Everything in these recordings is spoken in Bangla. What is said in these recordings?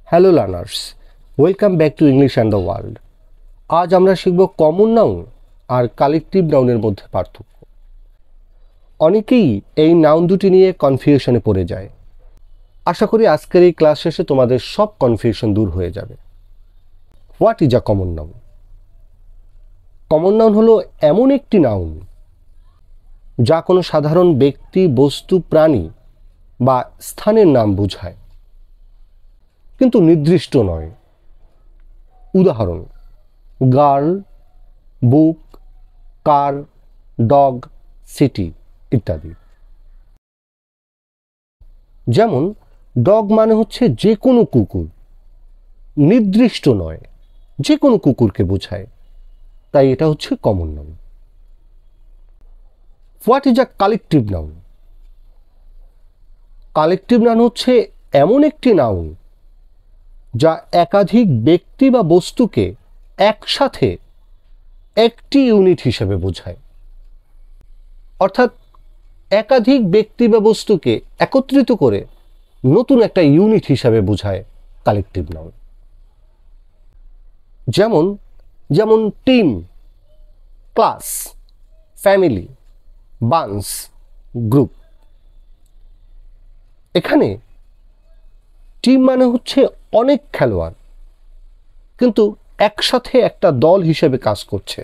Hello learners, welcome back to English and the world. আজ আমরা শিখব কমন নাউন আর কালেকটিভ নাউনের মধ্যে পার্থক্য। অনেকেই এই নাউন দুটি নিয়ে কনফিউশনে পড়ে যায়। আশা করি আজকের এই ক্লাস শেষে তোমাদের সব কনফিউশন দূর হয়ে যাবে। What is a common noun? Common noun হলো এমন একটি নাউন যা কোনো সাধারণ ব্যক্তি, বস্তু, প্রাণী বা স্থানের নাম বোঝায়, কিন্তু নির্দিষ্ট নয়। উদাহরণ: গার্ল, বুক, কার, ডগ, সিটি ইত্যাদি। যেমন ডগ মানে হচ্ছে যে কোনো কুকুর, নির্দিষ্ট নয়, যে কোনো কুকুরকে বোঝায়, তাই এটা হচ্ছে common noun. What is a collective noun? Collective noun হচ্ছে এমন একটি নাউন যা একাধিক ব্যক্তি বা বস্তুকে একসাথে একটি ইউনিট হিসেবে বোঝায়। অর্থাৎ একাধিক ব্যক্তি বা বস্তুকে একত্রিত করে নতুন একটা ইউনিট হিসাবে বোঝায় কালেকটিভ নাউন। যেমন যেমন team, class, family, bunch, group. এখানে টিম মানে হচ্ছে অনেক খেলোয়াড়, কিন্তু একসাথে একটা দল হিসেবে কাজ করছে,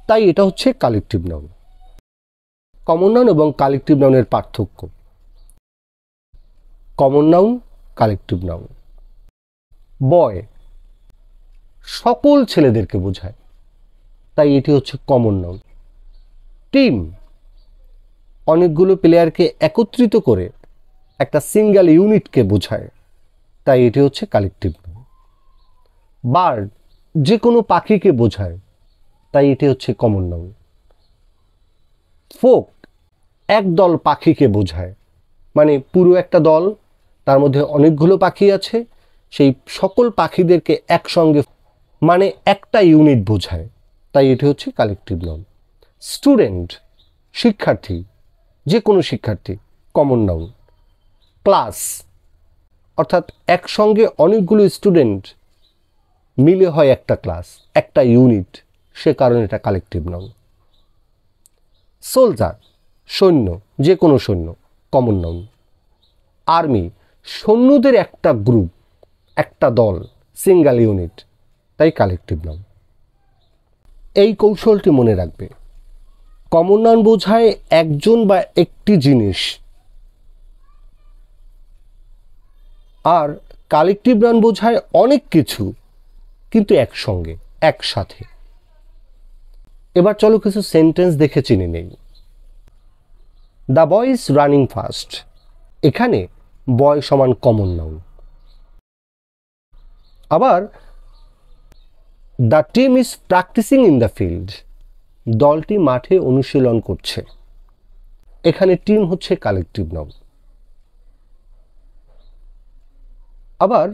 তাই এটা হচ্ছে কালেকটিভ নাউন। কমন নাউন এবং কালেকটিভ নাউনের পার্থক্য। Common noun, collective noun. Boy সকল ছেলেদেরকে বোঝায়, তাই এটি হচ্ছে কমন নাউন। টিম অনেকগুলো প্লেয়ারকে একত্রিত করে একটা সিঙ্গেল ইউনিটকে বোঝায়, তাই এটি হচ্ছে কালেকটিভ নাউন। বার্ড যে কোনো পাখিকে বোঝায়, তাই এটি হচ্ছে কমন নাউন। ফোক একদল পাখিকে বোঝায়, মানে পুরো একটা দল, তার মধ্যে অনেকগুলো পাখি আছে, সেই সকল পাখিদেরকে একসঙ্গে মানে একটা ইউনিট বোঝায়, তাই এটি হচ্ছে কালেকটিভ নাউন। স্টুডেন্ট শিক্ষার্থী, যে কোনো শিক্ষার্থী, কমন নাউন। ক্লাস অর্থাৎ একসঙ্গে অনেকগুলো স্টুডেন্ট মিলে হয় একটা ক্লাস, একটা ইউনিট, সে কারণে এটা কালেকটিভ নাউন। সোলজার সৈন্য, যে কোনো সৈন্য, কমন নাউন। আর্মি সৈন্যদের একটা গ্রুপ, একটা দল, সিঙ্গেল ইউনিট, তাই কালেকটিভ নাউন। এই কৌশলটি মনে রাখবে। কমন নাউন বোঝায় একজন বা একটি জিনিস, আর কালেকটিভ নাউন বোঝায় অনেক কিছু কিন্তু একসঙ্গে, একসাথে। এবার চলো কিছু সেন্টেন্স দেখে চিনে নেই। The boy is running fast. এখানে বয় সমান কমন নাউন। আবার the team is practising in the field. দলটি মাঠে অনুশীলন করছে। এখানে টিম হচ্ছে কালেকটিভ নাউন। আবার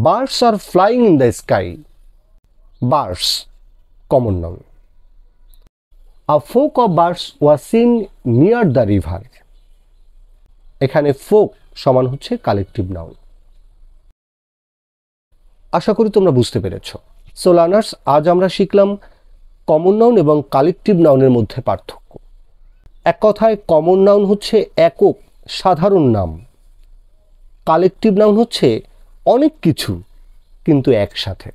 birds are flying in the sky. Birds common noun. A flock of birds was seen near the river. এখানে ফোক সমান হচ্ছে কালেকটিভ নাউন। আশা করি তোমরা বুঝতে পেরেছ। সো লার্নার্স, আজ আমরা শিখলাম কমন নাউন এবং কালেকটিভ নাউনের মধ্যে পার্থক্য। এক কথায় কমন নাউন হচ্ছে একক সাধারণ নাম, কালেকটিভ নাউন হচ্ছে অনেক কিছু কিন্তু একসাথে।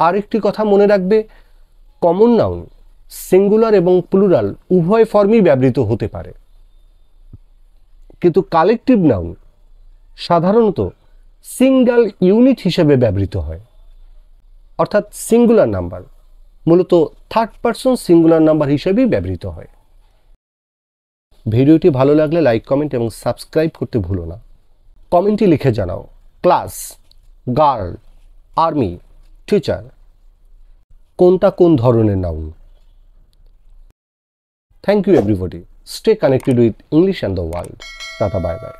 আরেকটি কথা মনে রাখবে, কমন নাউন সিঙ্গুলার এবং প্লুরাল উভয় ফর্মেই ব্যবহৃত হতে পারে, কিন্তু কালেকটিভ নাউন সাধারণত সিঙ্গেল ইউনিট হিসেবে ব্যবহৃত হয়। অর্থাৎ সিঙ্গুলার নাম্বার মূলত থার্ড পারসন সিঙ্গুলার নাম্বার হিসেবেই ব্যবহৃত হয়। ভিডিওটি ভালো লাগলে লাইক, কমেন্ট এবং সাবস্ক্রাইব করতে ভুলো না। কমেন্টে লিখে জানাও ক্লাস, গার্ল, আর্মি, টিচার কোনটা কোন ধরনের noun. Thank you everybody. Stay connected with English and the world. Tata, bye by.